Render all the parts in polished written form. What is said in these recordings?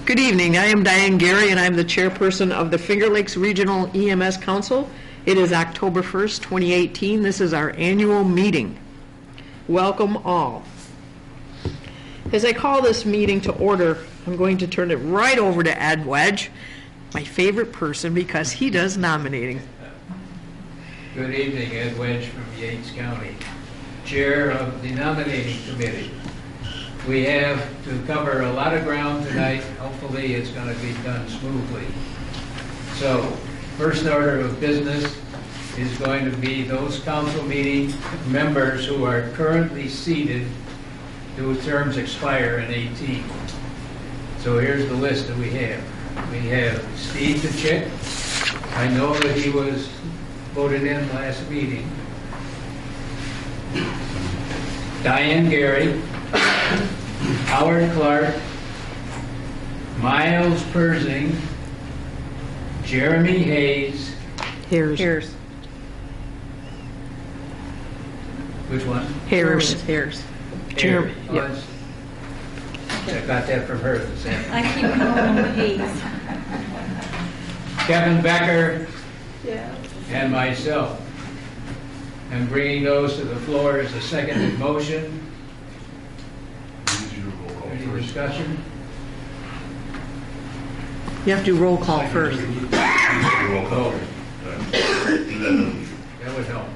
Good evening. I am Diane Gary, and I'm the chairperson of the Finger Lakes Regional EMS Council. It is October 1st, 2018. This is our annual meeting. Welcome all. As I call this meeting to order, I'm going to turn it right over to Ed Wedge, my favorite person, because he does nominating. Good evening, Ed Wedge from Yates County, Chair of the Nominating Committee. We have to cover a lot of ground tonight. Hopefully it's going to be done smoothly. So, first order of business is going to be those council meeting members who are currently seated whose terms expire in 18. So here's the list that we have. We have Steve DeChick. I know that he was voted in last meeting. Diane Gary, Howard Clark, Miles Persing, Jeremy Hayes. Here's. Which one? Here's. Jeremy. Yep. I got that from her this afternoon. I keep calling him Hayes. Kevin Becker Yeah. and myself. I'm bringing those to the floor as a seconded motion. Any discussion? You have to do roll call first. Roll call. That would help.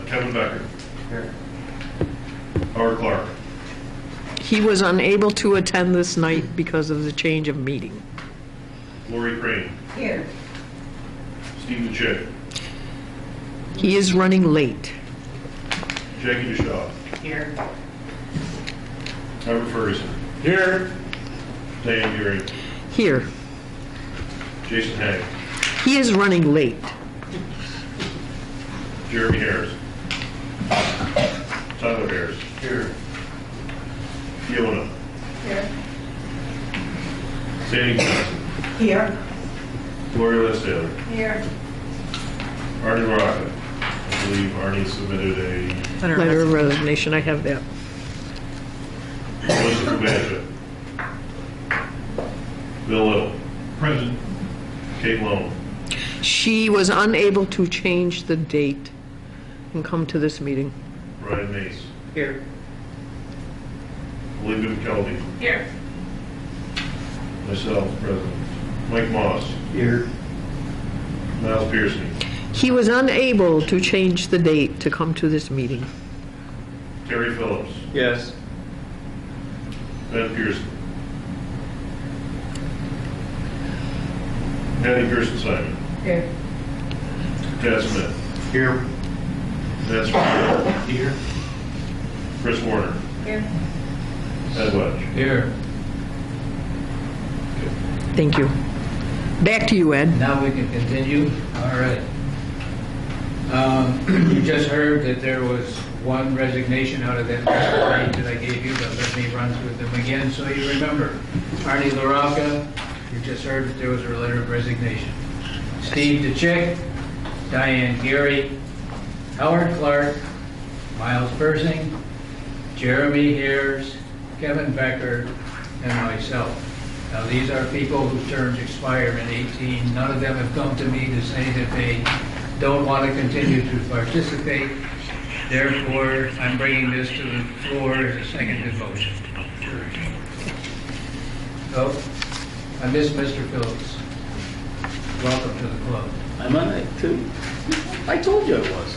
Kevin Becker. Here. Howard Clark. He was unable to attend this night because of the change of meeting. Lori Crane. Here. Steve DeChick. He is running late. Jackie DeShaw. Here. Robert Ferguson. Here. Diane Gary. Here. Jason Haig. He is running late. Jeremy Harris. Tyler Harris. Here. Fiona. Here. Sandy Johnson. Here. Gloria Les Taylor. Here. Arnie Baraka. I believe Arnie submitted a Letter of resignation. I have that. Melissa Kubacha. Bill Little. Present. Kate Lone. She was unable to change the date and come to this meeting. Ryan Mace. Here. Olivia McKelvey. Here. Myself, President. Mike Moss. Here. Miles Pearson. He was unable to change the date to come to this meeting. Terry Phillips. Yes. Ben Pearson. Patty Pearson Simon. Here. Chad Smith. Here. That's Rivera. Here. Chris Warner. Here. Ed Wedge. Here. Thank you. Back to you, Ed. Now we can continue. All right. You just heard that there was one resignation out of that list that I gave you, but let me run through them again so you remember. Arnie LaRocca, you just heard that there was a letter of resignation. Steve DeChick, Diane Gary, Howard Clark, Miles Persing, Jeremy Hayes, Kevin Becker, and myself. Now, these are people whose terms expire in 18. None of them have come to me to say that they don't want to continue to participate. Therefore, I'm bringing this to the floor as a seconded motion. Oh, I missed Mr. Phillips. Welcome to the club. I'm on it too. I told you I was.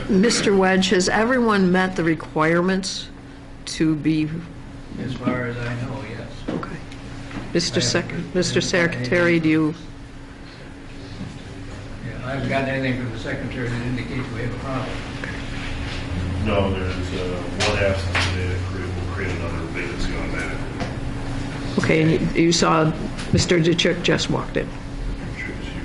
Mr. Wedge, has everyone met the requirements to be, As far as I know, yes. okay. Mr. Secretary, do you, Yeah, I haven't gotten anything from the secretary that indicates we have a problem. No, there's one absence today that will create another vacancy on that. okay, and you saw Mr. DeChick just walked in. I'm sure it's here.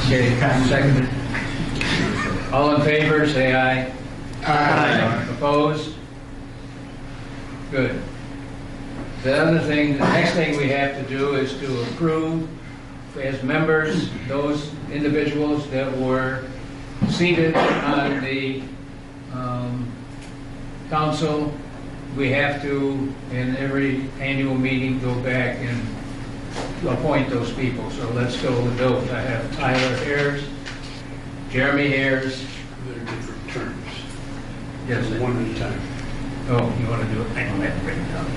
Okay, seconded. All in favor, say aye. Aye. Opposed? Good. The next thing we have to do is to approve as members those individuals that were seated on the council, we have to, in every annual meeting, go back and appoint those people. So let's go with those. I have Tyler Ayers, Jeremy Ayers. They're different terms. Yes. One at a time. Oh, you want to do it? I don't have it written down.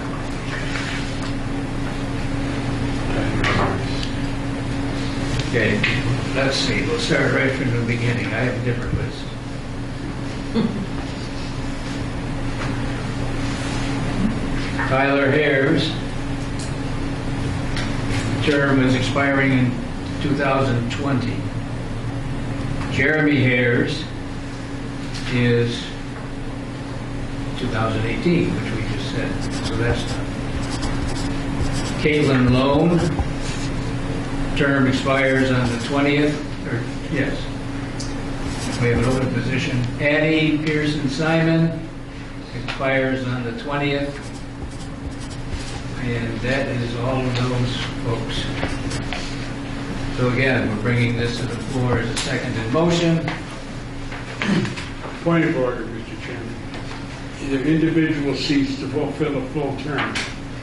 Okay, let's see. We'll start right from the beginning. I have a different list. Tyler Ayers, term is expiring in 2020. Jeremy Ayers is 2018, which we just said, so that's done. Caitlin Lone, term expires on the 20th, or, yes. We have an open position. Addie Pearson Simon expires on the 20th. And that is all of those folks. So again, we're bringing this to the floor as a seconded motion. Point of order, Mr. Chairman. If individual seats to fulfill a full term,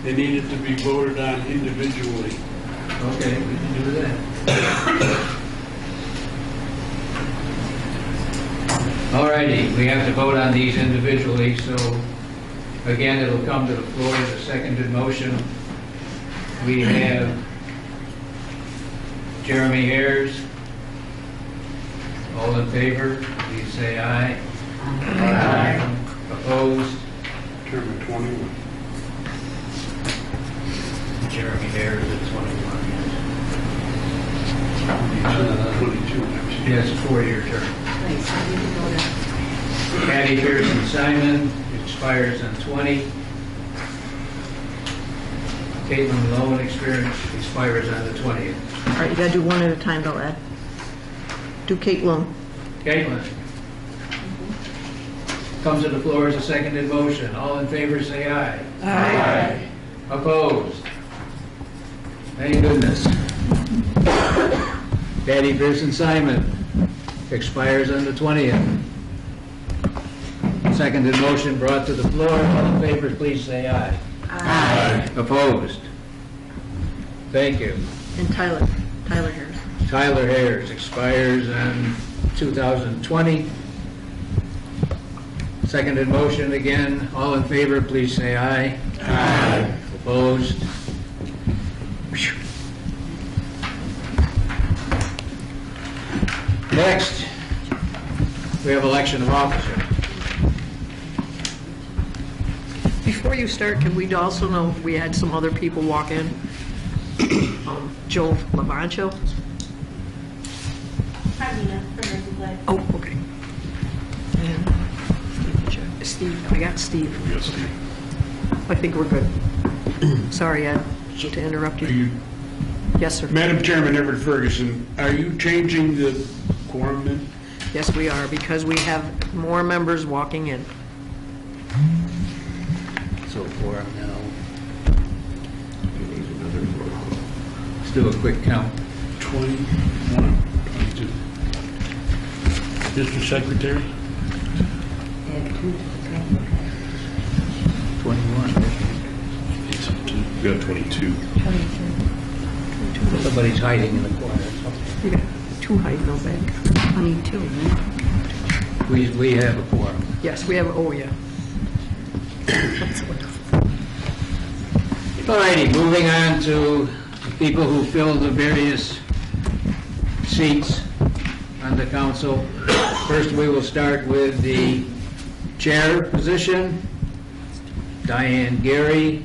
they needed to be voted on individually. Okay, we can do that. All righty, we have to vote on these individually, so again, it'll come to the floor as a seconded motion. We have Jeremy Ayers. All in favor, please say aye. Aye. Opposed? Term of 21. Jeremy Ayers at 21. 22 next year. Yes, a 4-year term. Patty Pearson Simon expires on 20. Caitlin Lone expires on the 20th. All right, you gotta do one at a time though, Ed. Do Kate Lone. Caitlin. Comes to the floor as a seconded motion. All in favor say aye. Aye. Opposed? Thank goodness. Patty Pearson Simon expires on the 20th. Seconded motion brought to the floor. All in favor, please say aye. Aye. Opposed? Thank you. And Tyler Harris. Tyler Ayers expires on 2020. Seconded motion again. All in favor, please say aye. Aye. Opposed? Next, we have election of officers. Before you start, can we also know if we had some other people walk in? Joe Lavancho? Carmina from Riverwood. Oh, okay. And Steve, I got Steve. Yes, Steve. I think we're good. Sorry, Ed, to interrupt Are you. you, Yes, sir. Madam Chairman, Everett Ferguson, are you changing the quorum then? Yes, we are, because we have more members walking in. So for now. Let's do a quick count. 21, 22. Mr. Secretary? 21. We got 22. Somebody's hiding in the corner. We got two hiding out back. 22. We have a quorum. Yes, we have, oh, yeah. All righty, moving on to people who fill the various seats on the council. First, we will start with the chair position. Diane Gary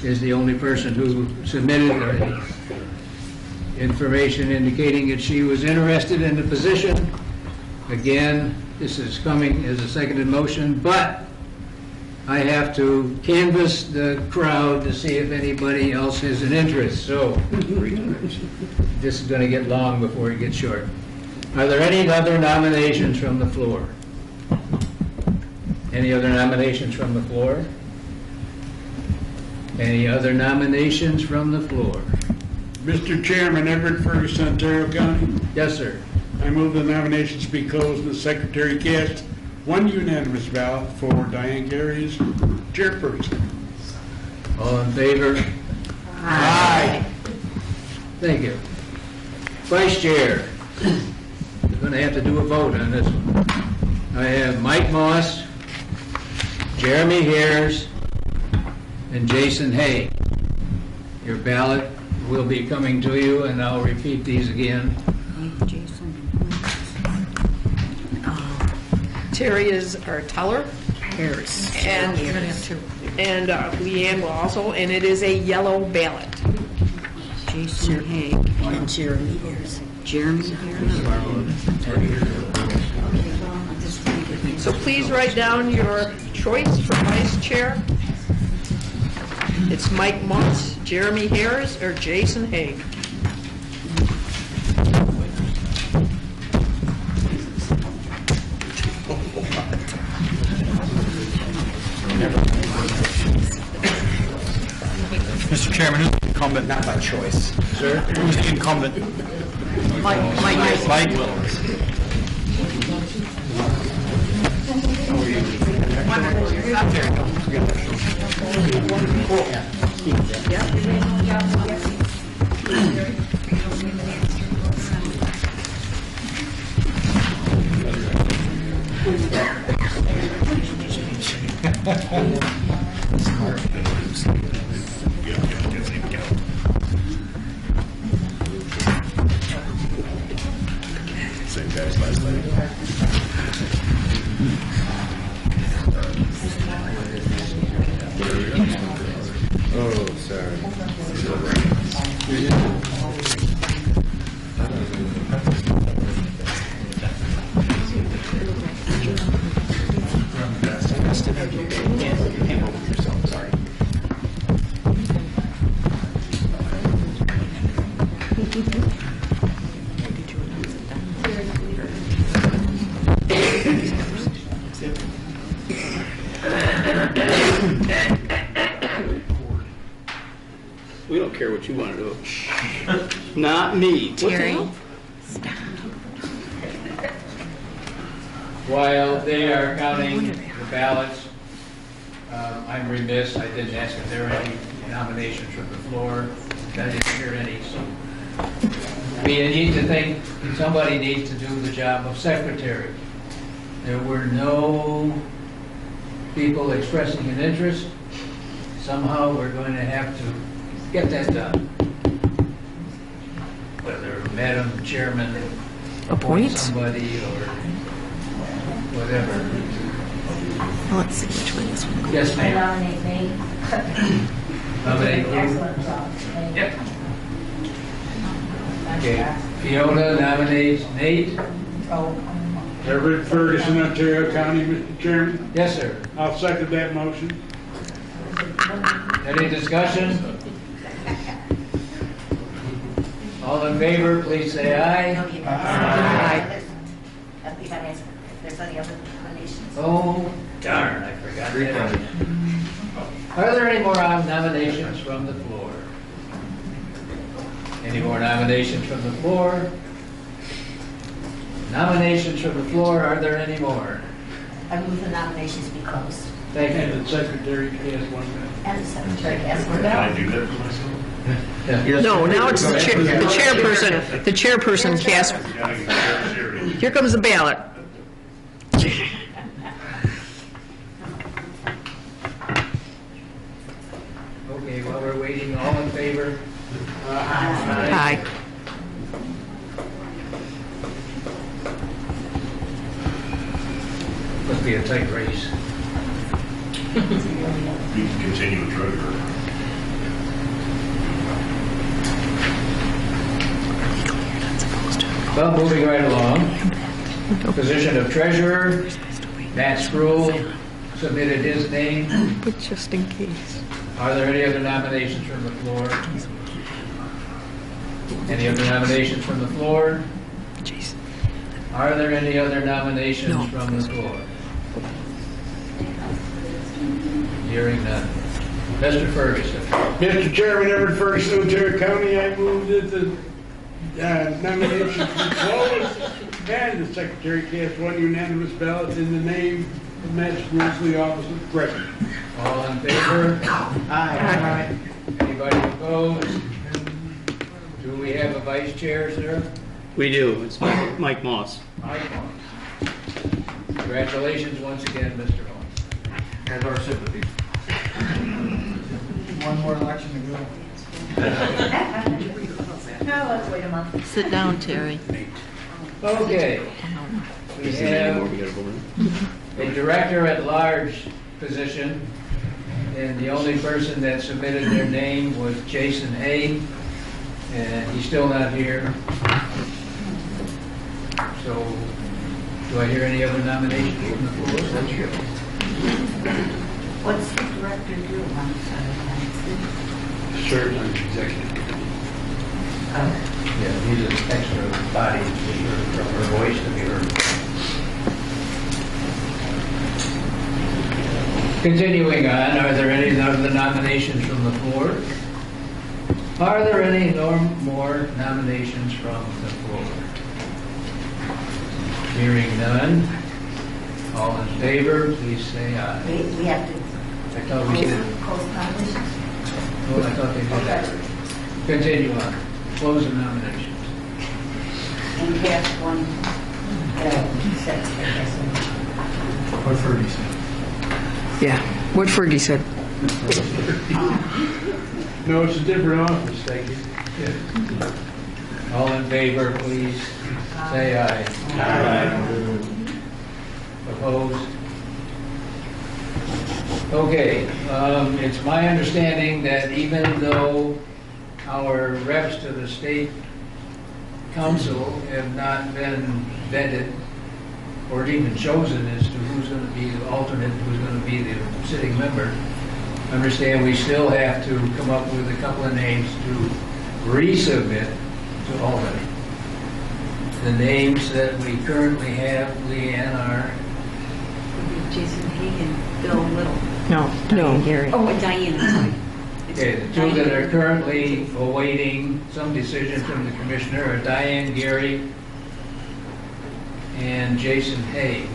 is the only person who submitted information indicating that she was interested in the position. Again, this is coming as a seconded motion, but I have to canvass the crowd to see if anybody else has an interest, so this is going to get long before it gets short. Are there any other nominations from the floor? Any other nominations from the floor? Any other nominations from the floor? Mr. Chairman, Everett Ferguson, Ontario County. Yes, sir. I move the nominations be closed and the secretary cast one unanimous ballot for Diane Gary as chairperson. All in favor? Aye. Thank you. Vice Chair, we're going to have to do a vote on this one. I have Mike Moss, Jeremy Hares, and Jason Hay. Your ballot will be coming to you, and I'll repeat these again. Terry is our teller. Harris. And, You're gonna have to. and Leanne will also, and it is a yellow ballot. Jason Haig and Jeremy Harris. Jeremy Harris. So please write down your choice for vice chair. It's Mike Moss, Jeremy Harris, or Jason Haig. Mr. Chairman, who's the incumbent? Not by choice. Sir? Who's the incumbent? Mike. Same guys last night. Oh, sorry. We don't care what you want to do. Not me. Terry. While they are counting the ballots, I'm remiss, I didn't ask if there were any nominations from the floor. I didn't hear any, so. We need to think, somebody needs to do the job of secretary. There were no people expressing an interest. Somehow we're going to have to get that done. Whether Madam Chairman appoints somebody or whatever. Let's see which one this one. Yes, I ma'am. nominate Nate. Nominate you? Excellent job. Yep. Okay. Fiona nominates Nate. Everett Ferguson, Ontario County, Mr. Chairman. Yes, sir. I'll second that motion. Any discussion? All in favor, please say aye. Aye. If there's any other nominations. Oh, darn, I forgot that. Are there any more nominations from the floor? Any more nominations from the floor? Nominations from the floor, are there any more? I move the nominations be closed. Thank And you. the secretary cast one ballot. And the secretary has one Can I ballot. do that for myself? No, now it's the chairperson. The chairperson casts. Yeah, I can share it. Here comes the ballot. Okay, while we're waiting, all in favor? Aye. Must be a tight race. You can continue with treasurer. Well, moving right along. Position of treasurer, Matt Spruill submitted his name. But just in case. Are there any other nominations from the floor? Any other nominations from the floor? Jeez. Are there any other nominations No. from the floor? Hearing none. Mr. Ferguson. Mr. Chairman, Everett Ferguson, Ontario County, I move that the nominations be closed, and the secretary cast one unanimous ballot in the name of Matt Grizzly, officer present. All in favor? Aye. Anybody opposed? Do we have a vice chair, sir? We do. It's Mike Moss. Mike Moss. Congratulations once again, Mr. Moss. Has our sympathy. One more election to go. No, let's wait a month. Sit down, Terry. Okay. We Is there any more have we gotta vote on? a director at large position, and the only person that submitted their name was Jason Hay, and he's still not here. So, do I hear any other nominations from the floor? What's the director do on Saturday? Serves on the executive committee. Yeah, he's an extra body for her voice to be heard. Continuing on, are there any other nominations from the floor? Are there any more nominations from the floor? Hearing none. All in favor, please say aye. We have to I thought we did. close nominations. Oh, I thought they did that. Continue on. Close the nominations. And cast one, secretary. What Fergie said. Yeah, what Fergie said. No, it's a different office, thank you. All in favor, please say aye. Aye. Opposed? Okay, it's my understanding that even though our reps to the state council have not been vetted or even chosen as to who's going to be the alternate, who's going to be the sitting member, understand we still have to come up with a couple of names to resubmit to Albany. The names that we currently have, Leanne, are Jason Hagan, Bill Little. No. Gary. Oh, and Diane, I'm sorry. okay, the two that are currently awaiting some decision from the commissioner are Diane Gary and Jason Hay.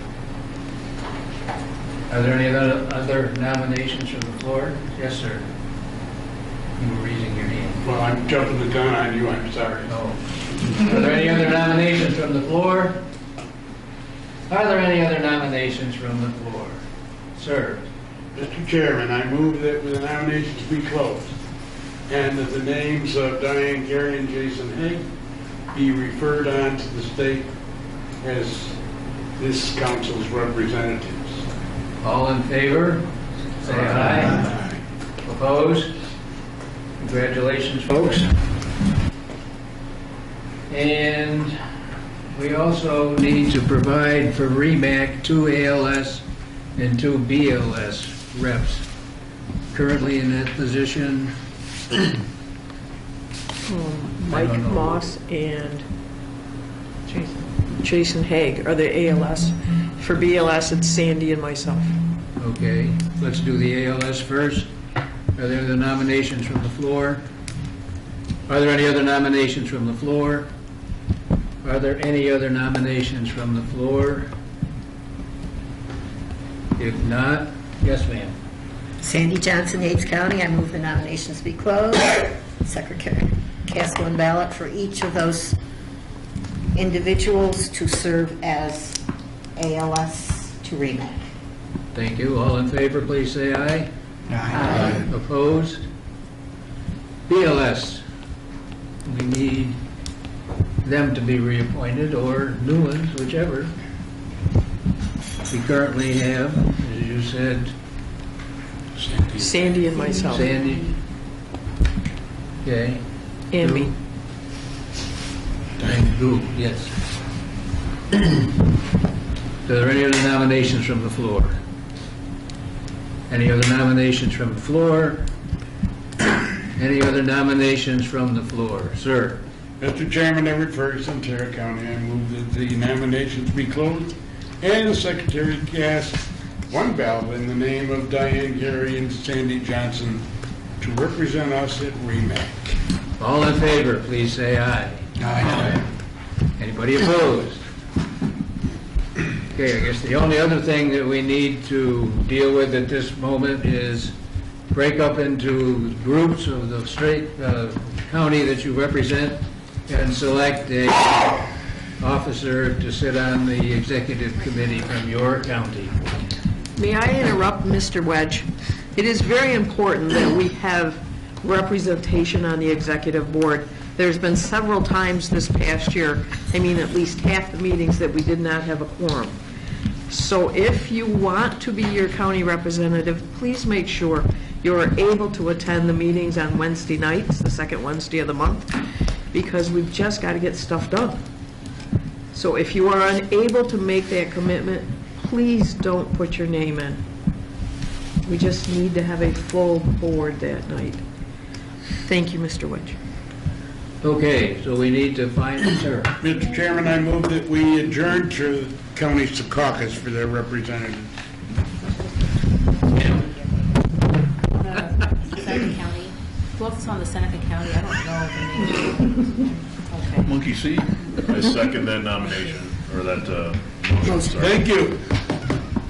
Are there any other nominations from the floor? Yes, sir. You were raising your hand. Well, I'm jumping the gun on you, I'm sorry. No. Are there any other nominations from the floor? Are there any other nominations from the floor? Sir. Mr. Chairman, I move that the nominations be closed and that the names of Diane Gary and Jason Hay be referred on to the state as this council's representatives. All in favor? Say aye. Opposed? Congratulations, folks. And we also need to provide for REMAC 2 ALS and 2 BLS reps. Currently in that position, Mike Moss and Jason Haig are the ALS. For BLS, it's Sandy and myself. okay, let's do the ALS first. Are there other nominations from the floor? Are there any other nominations from the floor? Are there any other nominations from the floor? If not, yes, ma'am. Sandy Johnson, Yates County, I move the nominations be closed. Secretary, cast one ballot for each of those individuals to serve as ALS to REMAC. Thank you. All in favor, please say aye. Aye. Opposed? BLS. We need them to be reappointed, or new ones, whichever. We currently have, as you said, Sandy and myself. Sandy. Okay. And me. And Lou, yes. Are there any other nominations from the floor? Any other nominations from the floor? Any other nominations from the floor? Sir? Mr. Chairman, Everett Ferguson, Tarrant County, I move that the nominations be closed and the secretary cast one ballot in the name of Diane Gary and Sandy Johnson to represent us at REMAC. All in favor, please say aye. Anybody opposed? Okay, I guess the only other thing that we need to deal with at this moment is break up into groups of the straight county that you represent and select a officer to sit on the executive committee from your county. May I interrupt, Mr. Wedge? It is very important that we have representation on the executive board. There's been several times this past year, I mean at least half the meetings, that we did not have a quorum. So if you want to be your county representative, please make sure you're able to attend the meetings on Wednesday nights, the second Wednesday of the month, because we've just got to get stuff done. So if you are unable to make that commitment, please don't put your name in. We just need to have a full board that night. Thank you, Mr. Wedge. Okay, so we need to find a term. Mr. Chairman, I move that we adjourn to the counties to caucus for their representatives. Seneca County. Who else is on the Seneca County? I don't know the name. Okay. Monkey see? I second that nomination, or that, motion, sorry. Thank you.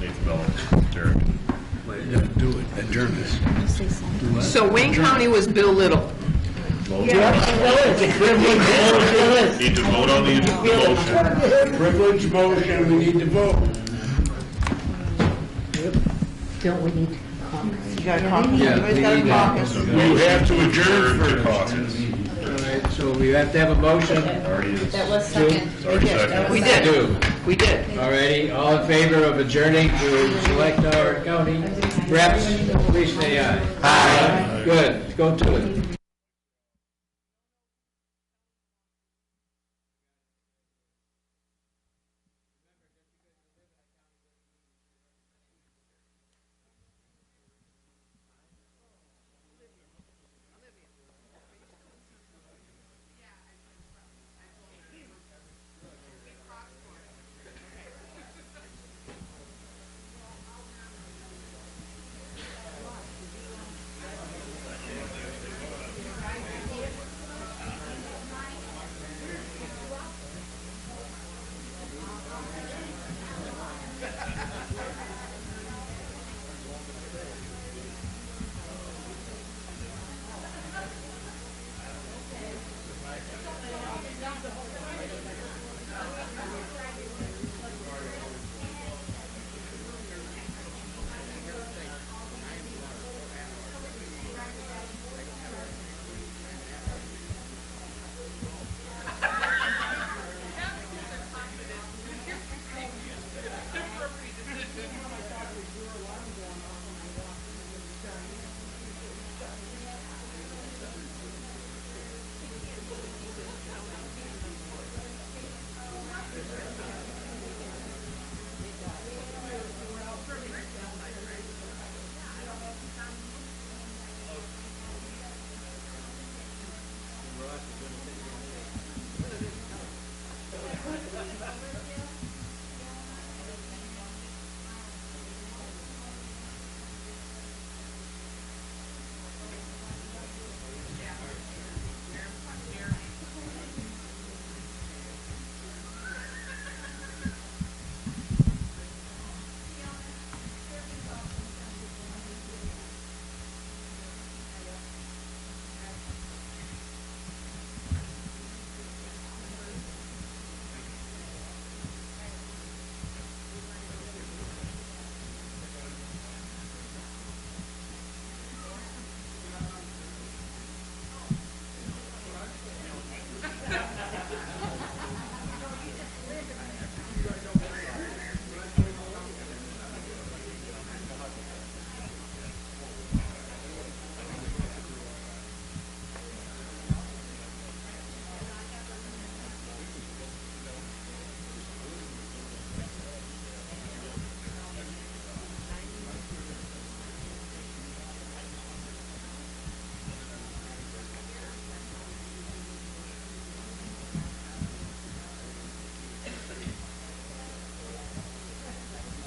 Nathan Bell, Derek. Do it, adjourn this. So Wayne County was Bill Little. Need to vote on the motion. Privilege motion, we need to vote. Don't we need caucus? Yeah, we need that. You have to adjourn To first. caucus. All right, so we have to have a motion. Already is. That was second. It's already second. We did. We did. All righty, all in favor of adjourning to select our county reps, please say aye. Aye. Good, let's go to it.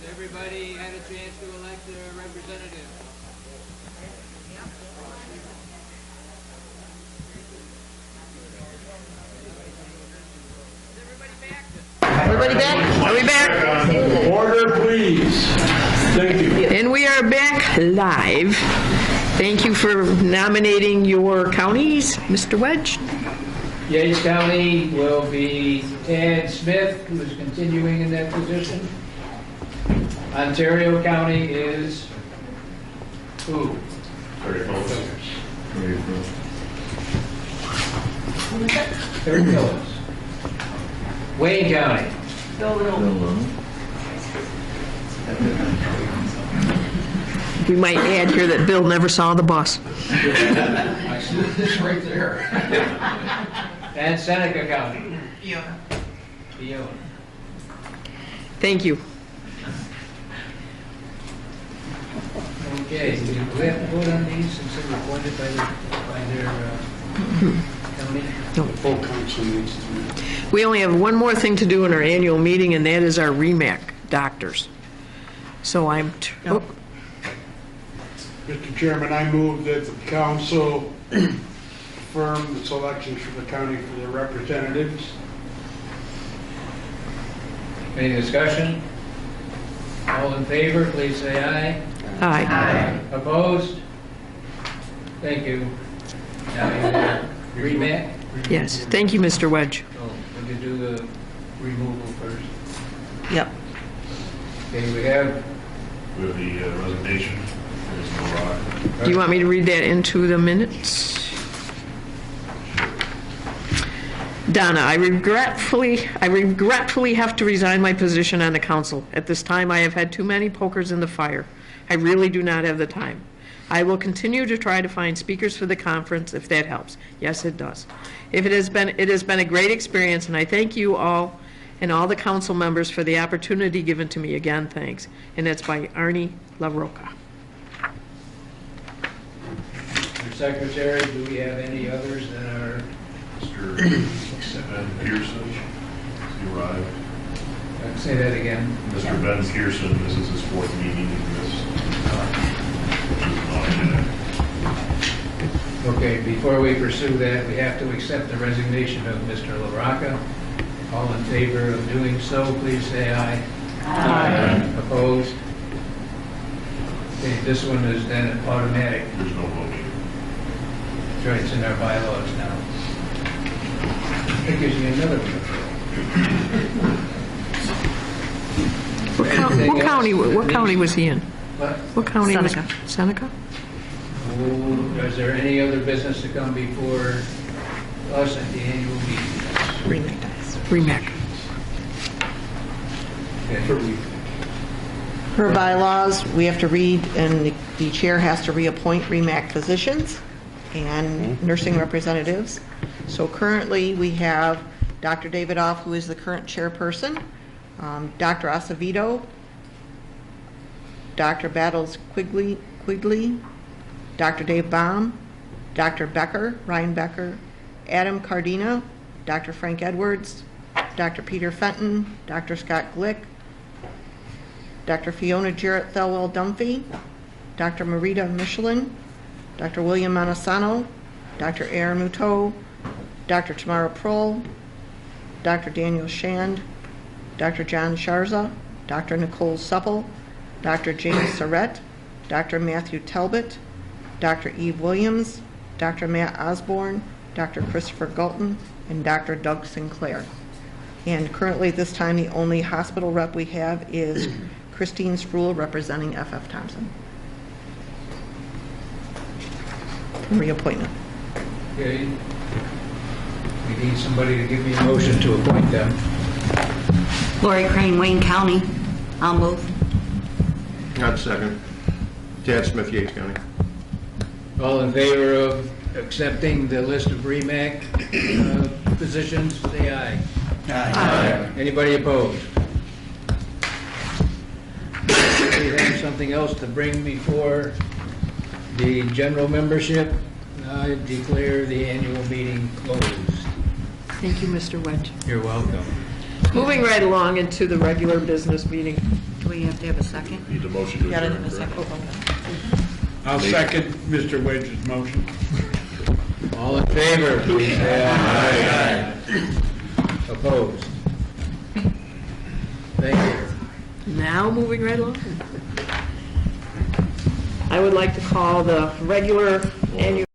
Everybody had a chance to elect their representative. everybody back? Are we back? Order, please. Thank you. And we are back live. Thank you for nominating your counties, Mr. Wedge. Yates County will be Tad Smith, who is continuing in that position. Ontario County is who? Terry Phillips. Wayne County. We might add here that Bill never saw the bus. I see this right there. And Seneca County. Fiona. Thank you. Okay, do we have to vote on these since they were appointed by their county? Full council needs to meet. We only have one more thing to do in our annual meeting, and that is our REMAC doctors. So Mr. Chairman, I move that the council affirm the selections for the county for their representatives. Any discussion? All in favor, please say aye. Aye. Opposed? Thank you. Now you have rematch. Yes, thank you, Mr. Wedge. Oh, we could do the removal first. Yep. Okay, we have, With the resignation, there's no rock. Do you want me to read that into the minutes? Donna, I regretfully have to resign my position on the council. At this time, I have had too many pokers in the fire. I really do not have the time. I will continue to try to find speakers for the conference if that helps. Yes, it does. It has been a great experience, and I thank you all and all the council members for the opportunity given to me. Again, thanks. And that's by Arnie LaRocca. Mr. Secretary, do we have any others that are, Mr. Ben Pearson, he arrived. say that again? Mr. Ben Pearson, this is his fourth meeting in this. Okay, before we pursue that, we have to accept the resignation of Mr. LaRocca. All in favor of doing so, please say aye. Aye. Opposed? Okay, this one is then automatic. There's no voting. That's right, it's in our bylaws now. That gives me another one. What county was he in? What? What county was Seneca. Seneca? Oh, is there any other business to come before us at the annual meeting? REMAC. Okay. Per bylaws, we have to read, and the chair has to reappoint REMAC physicians and nursing representatives. So currently, we have Dr. Davidoff, who is the current chairperson, Dr. Acevedo, Dr. Battles Quigley, Dr. Dave Baum, Dr. Becker, Ryan Becker, Adam Cardina, Dr. Frank Edwards, Dr. Peter Fenton, Dr. Scott Glick, Dr. Fiona Jarrett Thelwell Dunphy, Dr. Marita Michelin, Dr. William Montesano, Dr. Aaron Muto, Dr. Tamara Prohl, Dr. Daniel Shand, Dr. John Sharza, Dr. Nicole Supple, Dr. James Surrett, Dr. Matthew Talbot, Dr. Eve Williams, Dr. Matt Osborne, Dr. Christopher Galton, and Dr. Doug Sinclair. And currently, at this time, the only hospital rep we have is Christine Spruill representing FF Thompson. Reappointment. Okay. We need somebody to give me a motion to appoint them. Lori Crane, Wayne County. I'll move. I'd second. Tad Smith, Yates County. All in favor of accepting the list of REMAC positions, say aye. Aye. Anybody opposed? We have something else to bring before the general membership. I declare the annual meeting closed. Thank you, Mr. Wedge. You're welcome. Moving right along into the regular business meeting. Do we have to have a second? Need a motion to Got it adjourn. in a second. correct? I'll second Mr. Wedge's motion. All in favor, please say aye. Opposed? Thank you. Now, moving right along. I would like to call the regular annual